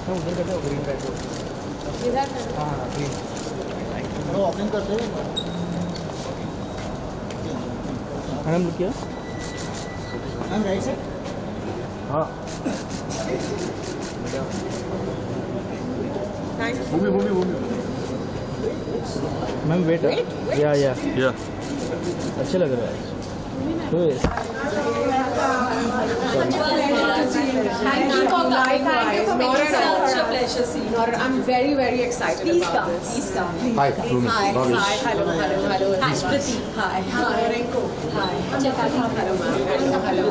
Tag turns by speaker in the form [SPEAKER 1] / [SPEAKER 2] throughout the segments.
[SPEAKER 1] उधर करते हो ग्रीन बैग
[SPEAKER 2] इधर
[SPEAKER 1] हाँ ग्रीन
[SPEAKER 3] ऑफिंग करते हैं
[SPEAKER 1] मैडम लुक किया
[SPEAKER 3] मैम राइट साइड
[SPEAKER 1] हाँ
[SPEAKER 3] भूमि भूमि भूमि
[SPEAKER 1] मैम वेट या अच्छे लग रहा है तो
[SPEAKER 2] Thank you for coming. Thank you for making such a pleasure seeing. I'm very, very excited about this. Please come.
[SPEAKER 3] Hi, Bhumi.
[SPEAKER 2] Hi.
[SPEAKER 3] Bhavesh.
[SPEAKER 2] Hi. Hello. Hi, Priti. Hi. Renko. Hi. Hello, ma'am. Hello.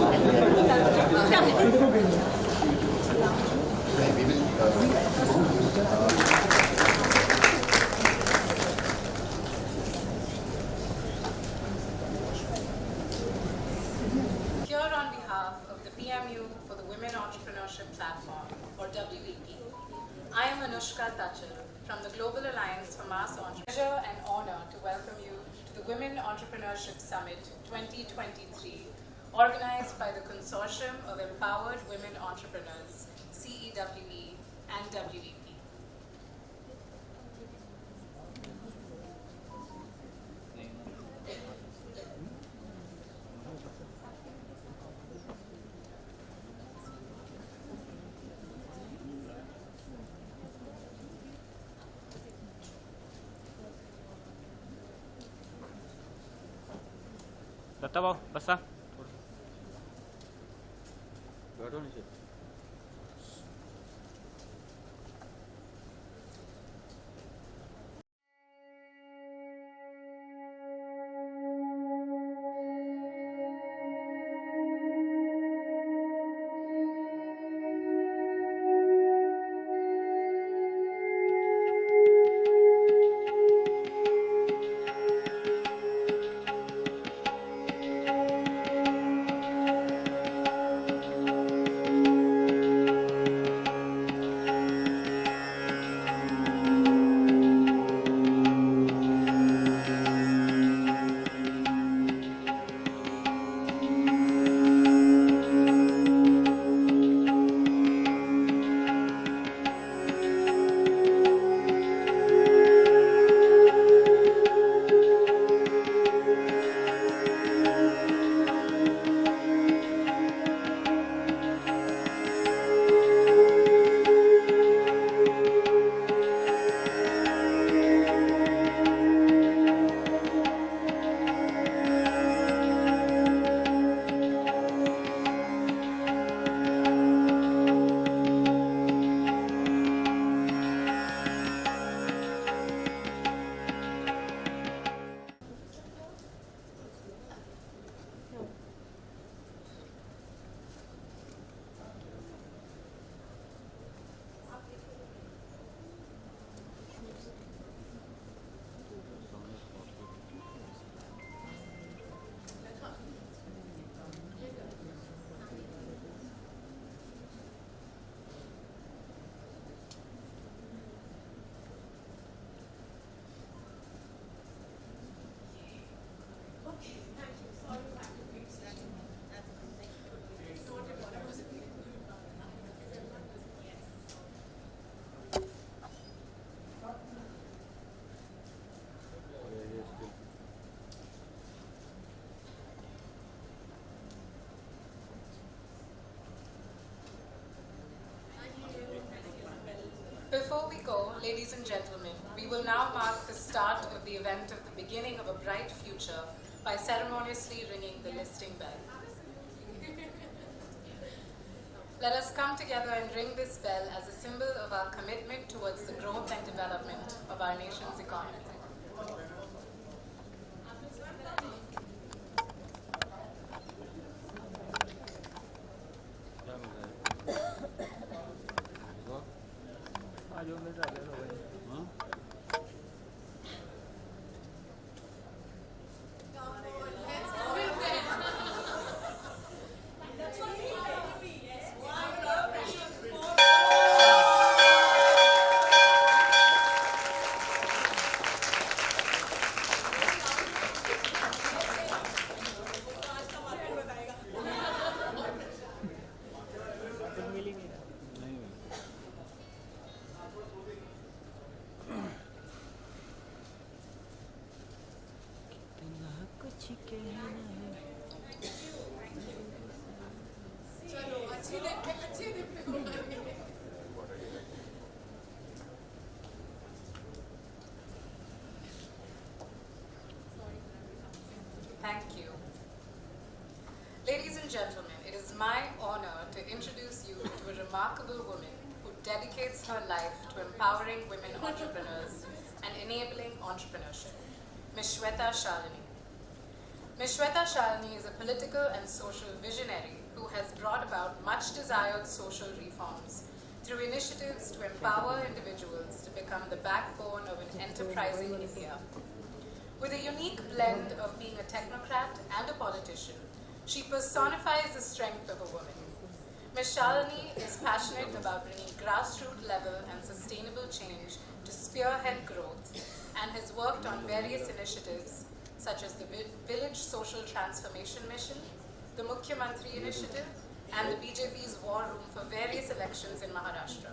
[SPEAKER 4] Here on behalf of the PMU for the Women Entrepreneurship Platform, or WEP, I am Anushka Tachal from the Global Alliance for Mass Entrepreneurship. Pleasure and honor to welcome you to the Women Entrepreneurship Summit 2023, organized by the Consortium of Empowered Women Entrepreneurs, CEWE and WEP.
[SPEAKER 1] Dutta भाऊ बसा
[SPEAKER 4] Before we go, ladies and gentlemen, we will now mark the start of the event of the beginning of a bright future by ceremoniously ringing the listing bell. Let us come together and ring this bell as a symbol of our commitment towards the growth and development of our nation's economy. Thank you. Ladies and gentlemen, it is my honor to introduce you to a remarkable woman who dedicates her life to empowering women entrepreneurs and enabling entrepreneurship, Ms. Shweta Shalini. Ms. Shweta Shalini is a political and social visionary who has brought about much desired social reforms through initiatives to empower individuals to become the backbone of an enterprising India. With a unique blend of being a technocrat and a politician, she personifies the strength of a woman. Ms. Shalini is passionate about bringing grassroots level and sustainable change to spearhead growth and has worked on various initiatives such as the Village Social Transformation Mission, the Mukhyamantri Initiative, and the BJP's War Room for various elections in Maharashtra.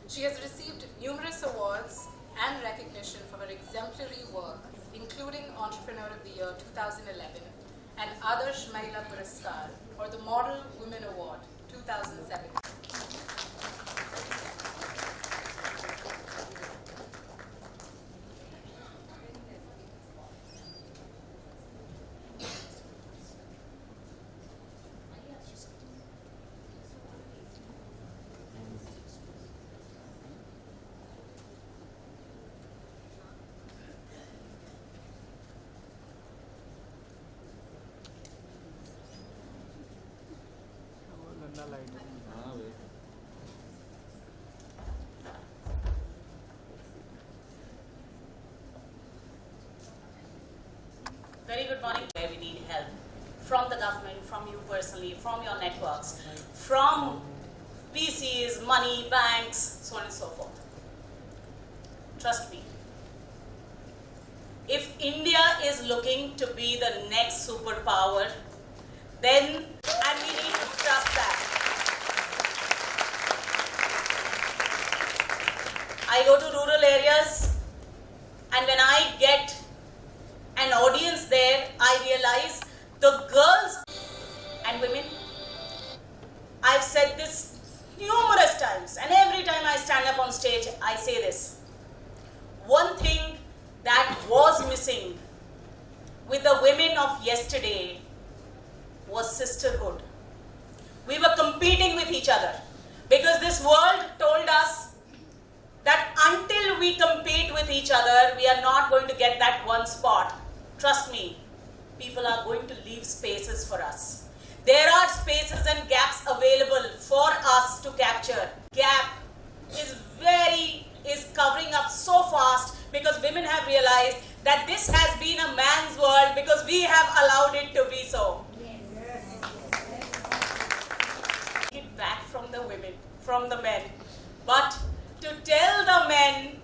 [SPEAKER 4] She has received numerous awards and recognition for her exemplary work, including Entrepreneur of the Year 2011 and Adarsh Mahila Puraskar, or the Model Women Award 2007.
[SPEAKER 5] Very good morning. Where we need help from the government, from you personally, from your networks, from VCs, money, banks, so on and so forth. Trust me. If India is looking to be the next superpower, then, and we need to trust that. I go to rural areas, and when I get an audience there, I realize the girls and women, I've said this numerous times, and every time I stand up on stage, I say this. One thing that was missing with the women of yesterday was sisterhood. We were competing with each other because this world told us that until we compete with each other, we are not going to get that one spot. Trust me, people are going to leave spaces for us. There are spaces and gaps available for us to capture. Gap is covering up so fast because women have realized that this has been a man's world because we have allowed it to be so. Get back from the women, from the men. But to tell the men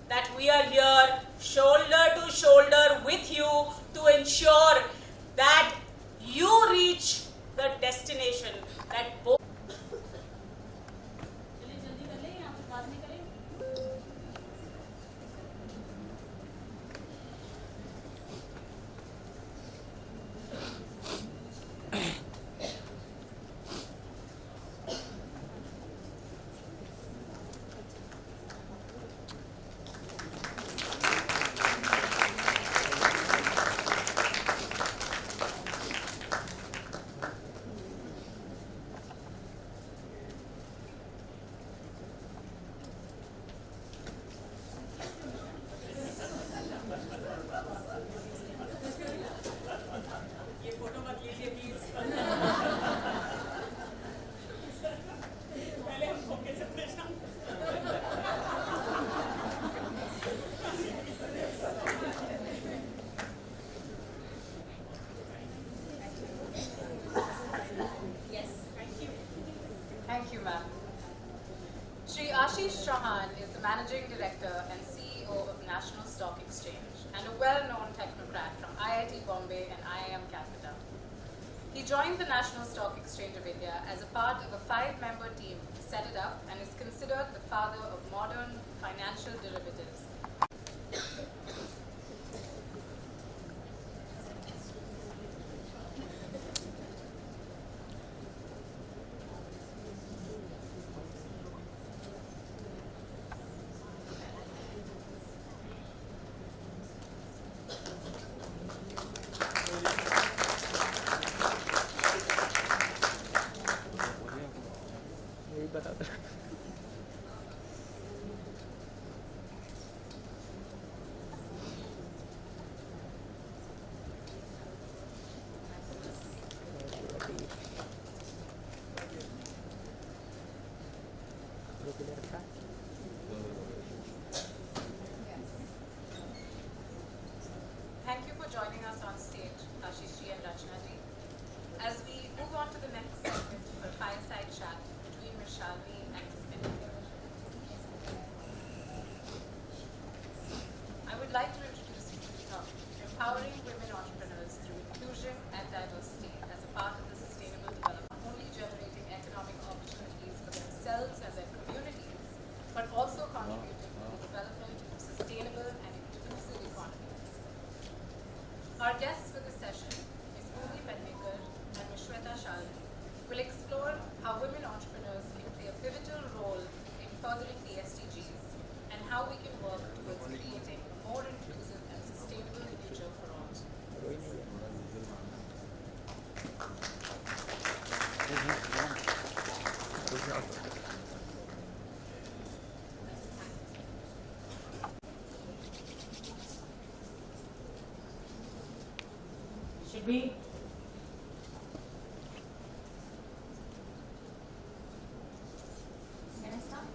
[SPEAKER 5] that we are here shoulder to shoulder with you to ensure that you reach the destination that both.
[SPEAKER 4] is the Managing Director and CEO of National Stock Exchange and a well-known technocrat from IIT Bombay and IIM Calcutta. He joined the National Stock Exchange of India as a part of a 5-member team to set it up and is considered the father of modern financial derivatives.
[SPEAKER 5] it be? Can I start?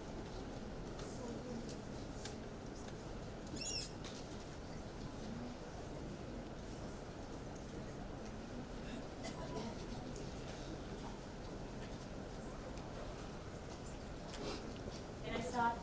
[SPEAKER 5] Can I start?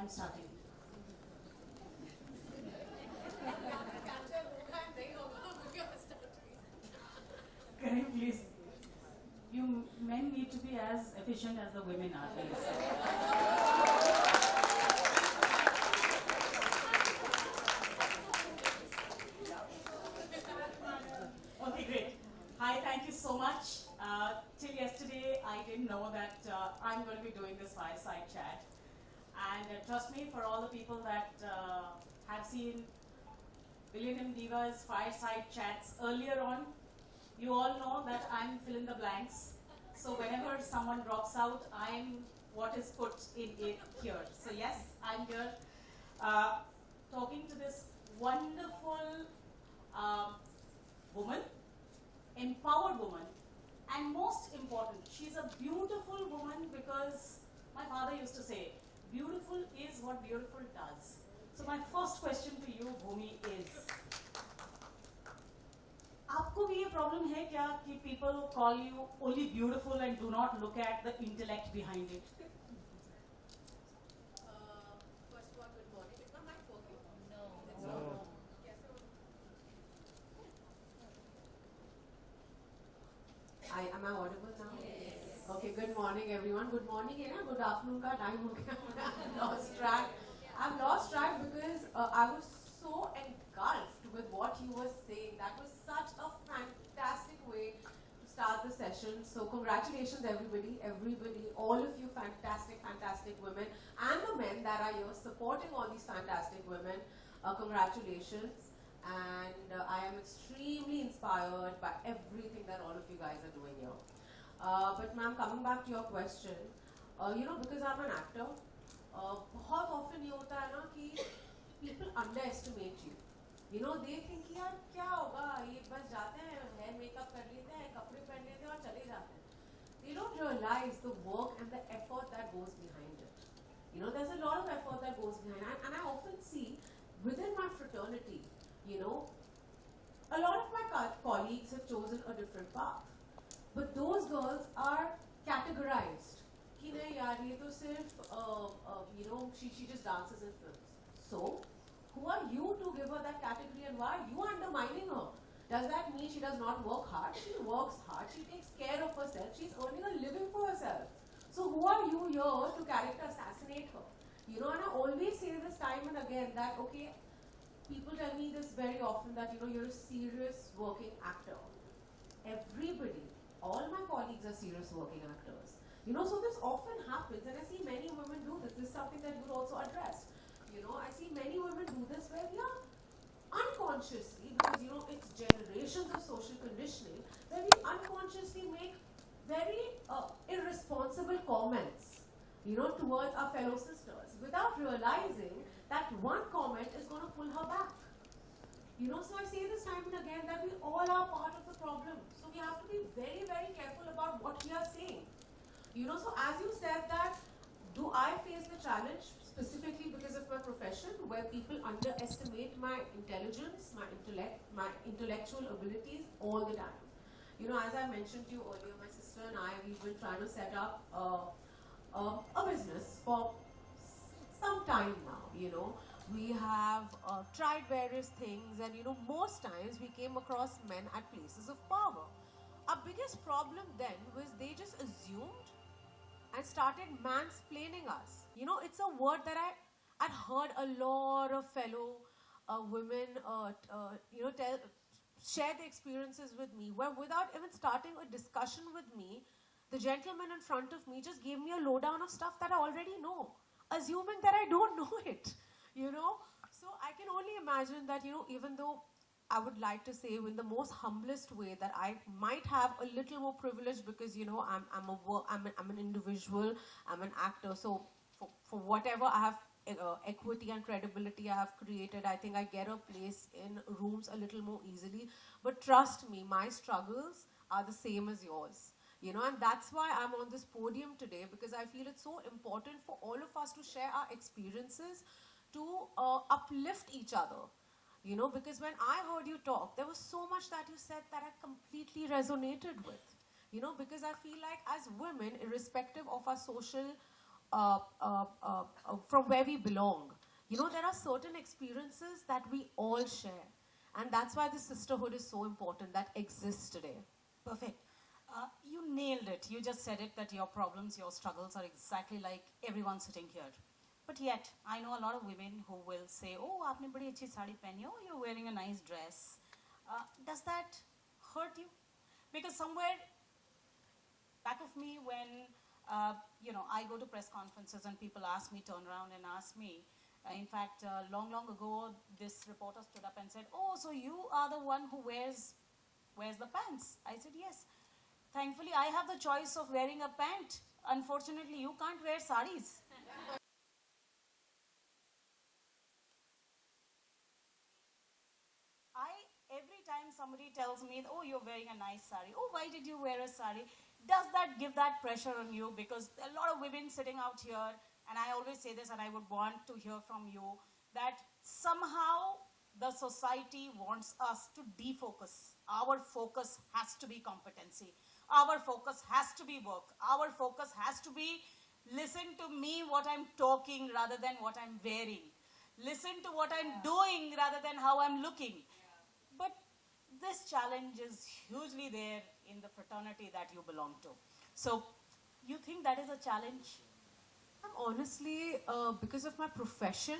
[SPEAKER 5] I'm starting. Can you please? You men need to be as efficient as the women are, please. Okay, great. Hi, thank you so much. Till yesterday, I didn't know that I'm going to be doing this fireside chat. And trust me, for all the people that have seen Millennium Diva's fireside chats earlier on, you all know that I'm fill in the blanks. So whenever someone drops out, I'm what is put in it here. So yes, I'm here talking to this wonderful woman, empowered woman, and most important, she's a beautiful woman because my father used to say, beautiful is what beautiful does. So my first question to you, Bhumi, is, आपको भी ये problem है क्या कि people call you only beautiful and do not look at the intellect behind it?
[SPEAKER 2] First of all, good morning. Is my mic working?
[SPEAKER 1] No.
[SPEAKER 2] Am I audible now? Yes. Okay, good morning everyone. Good morning, good afternoon ka time ho gaya. I've lost track. I've lost track because I was so engulfed with what you were saying. That was such a fantastic way to start the session. So congratulations everybody, all of you fantastic women and the men that are here supporting all these fantastic women. Congratulations. And I am extremely inspired by everything that all of you guys are doing here. But ma'am, coming back to your question, because I'm an actor, बहुत often ये होता है ना कि people underestimate you. They think कि यार क्या होगा, ये बस जाते हैं, hair makeup कर लेते हैं, कपड़े पहन लेते हैं और चले जाते हैं. They don't realize the work and the effort that goes behind it. There's a lot of effort that goes behind it. And I often see within my fraternity, a lot of my colleagues have chosen a different path. But those girls are categorized. Ki nahi yaar, ye to sirf, she just dances in films. So, who are you to give her that category and why are you undermining her? Does that mean she does not work hard? She works hard, she takes care of herself, she's earning a living for herself. So who are you here to character assassinate her? And I always say this time and again that, okay, people tell me this very often that, you're a serious working actor. Everybody, all my colleagues are serious working actors. So this often happens, and I see many women do this. This is something that you also addressed. I see many women do this where we are unconsciously, because, it's generations of social conditioning, where we unconsciously make very irresponsible comments, towards our fellow sisters, without realizing that one comment is going to pull her back. So I say this time and again that we all are part of the problem. So we have to be very, very careful about what we are saying. So as you said that, do I face the challenge specifically because of my profession, where people underestimate my intelligence, my intellect, my intellectual abilities all the time? As I mentioned to you earlier, my sister and I, we've been trying to set up a business for some time now. We have tried various things, and most times we came across men at places of power. Our biggest problem then was they just assumed and started mansplaining us. You know, it's a word that I'd heard a lot of fellow women, share their experiences with me, where without even starting a discussion with me, the gentleman in front of me just gave me a lowdown of stuff that I already know, assuming that I don't know it, you know. So I can only imagine that, you know, even though I would like to say in the most humblest way that I might have a little more privilege because, you know, I'm an individual, I'm an actor. So for whatever I have equity and credibility I have created, I think I get a place in rooms a little more easily. But trust me, my struggles are the same as yours. You know, and that's why I'm on this podium today, because I feel it's so important for all of us to share our experiences, to uplift each other. You know, because when I heard you talk, there was so much that you said that I completely resonated with. You know, because I feel like as women, irrespective of our social, from where we belong, you know, there are certain experiences that we all share. And that's why the sisterhood is so important, that exists today.
[SPEAKER 5] Perfect. You nailed it. You just said it, that your problems, your struggles are exactly like everyone sitting here. But yet, I know a lot of women who will say, oh, aapne badi achhi saadi pehni hai, oh, you're wearing a nice dress. Does that hurt you? Because somewhere back of me, when you know, I go to press conferences and people ask me, turn around and ask me. In fact, long ago, this reporter stood up and said, oh, so you are the one who wears the pants? I said, yes. Thankfully, I have the choice of wearing a pant. Unfortunately, you can't wear saris. Every time somebody tells me, oh, you're wearing a nice sari, oh, why did you wear a sari? Does that give that pressure on you? Because a lot of women sitting out here, and I always say this, and I would want to hear from you, that somehow the society wants us to defocus. Our focus has to be competency. Our focus has to be work. Our focus has to be listen to me what I'm talking rather than what I'm wearing. Listen to what I'm doing rather than how I'm looking. But this challenge is hugely there in the fraternity that you belong to. So, you think that is a challenge?
[SPEAKER 2] Honestly, because of my profession,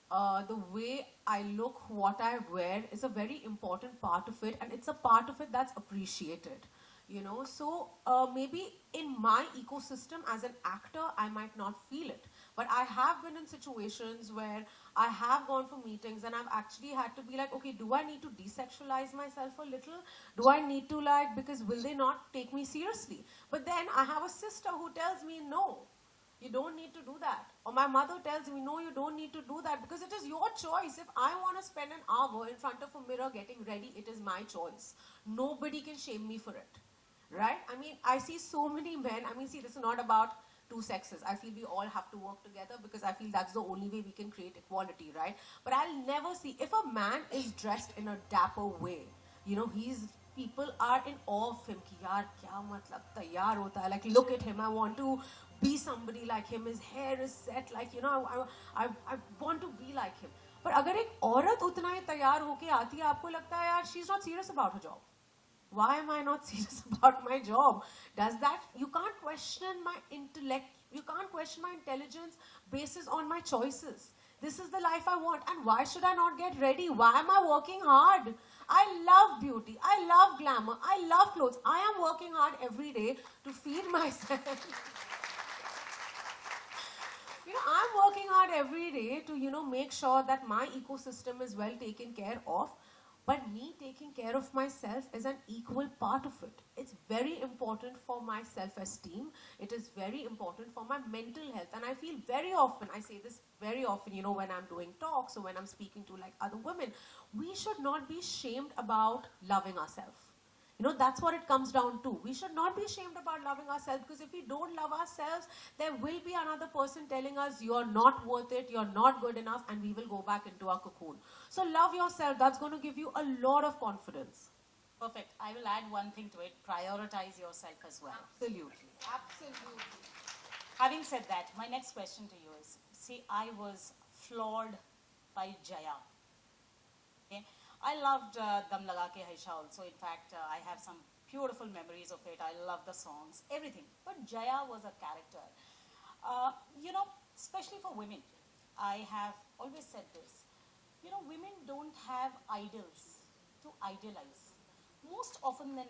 [SPEAKER 2] the way I look, what I wear is a very important part of it, and it's a part of it that's appreciated. You know, so maybe in my ecosystem as an actor, I might not feel it. But I have been in situations where I have gone for meetings and I've actually had to be like, okay, do I need to desexualize myself a little? Do I need to like, because will they not take me seriously? But then I have a sister who tells me, no, you don't need to do that. Or my mother tells me, no, you don't need to do that, because it is your choice. If I want to spend an hour in front of a mirror getting ready, it is my choice. Nobody can shame me for it. Right? I mean, I see so many men. I mean, see, this is not about two sexes. I feel we all have to work together, because I feel that's the only way we can create equality, right? But I'll never see, if a man is dressed in a dapper way, you know, people are in awe of him. Ki yaar, kya matlab, taiyar hota hai. Like, look at him. I want to be somebody like him. His hair is set. Like, you know, I want to be like him. But अगर एक औरत उतना ही तैयार होके आती है, आपको लगता है यार, she's not serious about her job. Why am I not serious about my job? Does that, you can't question my intellect, you can't question my intelligence basis on my choices. This is the life I want, and why should I not get ready? Why am I working hard? I love beauty, I love glamour, I love clothes. I am working hard every day to feed myself. You know, I'm working hard every day to, you know, make sure that my ecosystem is well taken care of. But me taking care of myself is an equal part of it. It's very important for my self-esteem. It is very important for my mental health. And I feel very often, I say this very often, you know, when I'm doing talks or when I'm speaking to like other women, we should not be shamed about loving ourselves. You know, that's what it comes down to. We should not be ashamed about loving ourselves, because if we don't love ourselves, there will be another person telling us, you're not worth it, you're not good enough, and we will go back into our cocoon. So love yourself. That's going to give you a lot of confidence.
[SPEAKER 5] Perfect. I will add one thing to it. Prioritize yourself as well.
[SPEAKER 2] Absolutely. Absolutely.
[SPEAKER 5] Having said that, my next question to you is, see, I was floored by Jaya. Okay? I loved Dam Laga Ke Haisha also. In fact, I have some beautiful memories of it. I love the songs, everything. But Jaya was a character. Especially for women, I have always said this. Women don't have idols to idealize. Most often than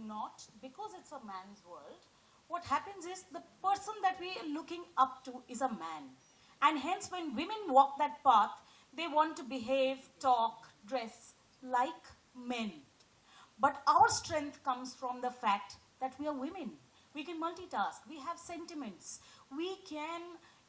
[SPEAKER 5] not, because it's a man's world, what happens is the person that we are looking up to is a man. And hence, when women walk that path, they want to behave, talk, dress like men. But our strength comes from the fact that we are women. We can multitask. We have sentiments. We can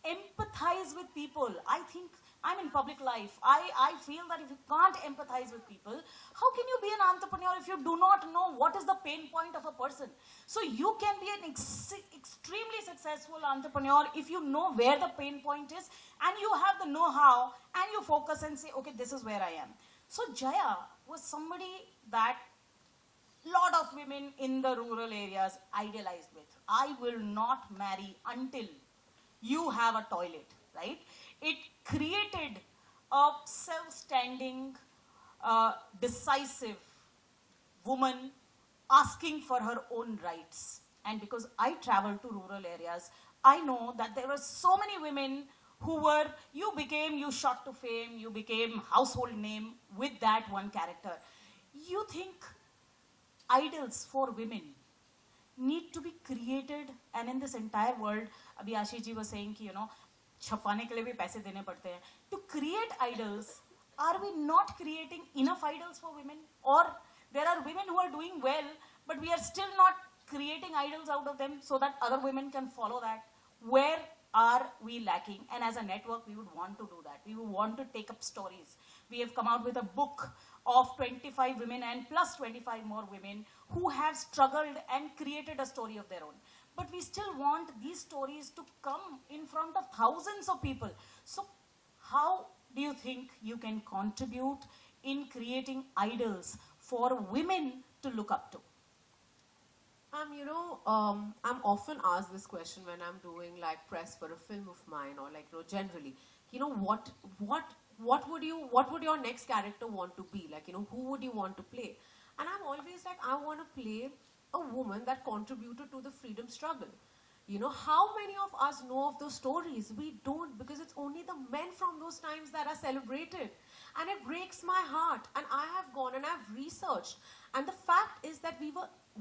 [SPEAKER 5] empathize with people. I think I'm in public life. I feel that if you can't empathize with people, how can you be an entrepreneur if you do not know what is the pain point of a person? So you can be an extremely successful entrepreneur if you know where the pain point is and you have the know-how and you focus and say, okay, this is where I am. So Jaya was somebody that lot of women in the rural areas idealized with. I will not marry until you have a toilet, right? It created a self-standing, decisive woman asking for her own rights. And because I travel to rural areas, I know that there were so many women who were, you shot to fame, you became household name with that one character. You think idols for women need to be created, and in this entire world, abhi Ashish ji was saying ki, छपवाने के लिए भी पैसे देने पड़ते हैं. To create idols, are we not creating enough idols for women? Or there are women who are doing well, but we are still not creating idols out of them so that other women can follow that? Where are we lacking? And as a network, we would want to do that. We would want to take up stories. We have come out with a book of 25 women and plus 25 more women who have struggled and created a story of their own. But we still want these stories to come in front of thousands of people. So how do you think you can contribute in creating idols for women to look up to?
[SPEAKER 2] I'm often asked this question when I'm doing like press for a film of mine or like, generally, what would your next character want to be? Like, who would you want to play? And I'm always like, I want to play a woman that contributed to the freedom struggle. How many of us know of those stories? We don't, because it's only the men from those times that are celebrated. And it breaks my heart. And I have gone and I've researched. And the fact is that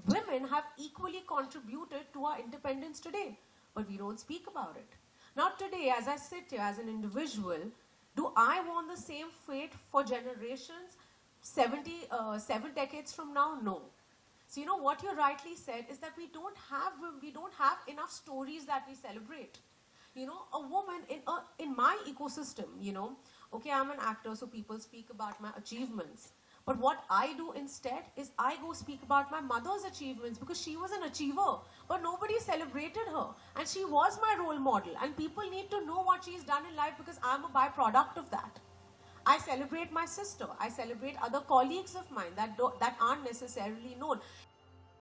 [SPEAKER 2] women have equally contributed to our independence today. But we don't speak about it. Now today, as I sit here as an individual, do I want the same fate for generations 7 decades from now? No. So what you rightly said is that we don't have enough stories that we celebrate. A woman in my ecosystem, okay, I'm an actor, so people speak about my achievements. But what I do instead is I go speak about my mother's achievements because she was an achiever, but nobody celebrated her. And she was my role model. And people need to know what she's done in life because I'm a byproduct of that. I celebrate my sister. I celebrate other colleagues of mine that aren't necessarily known.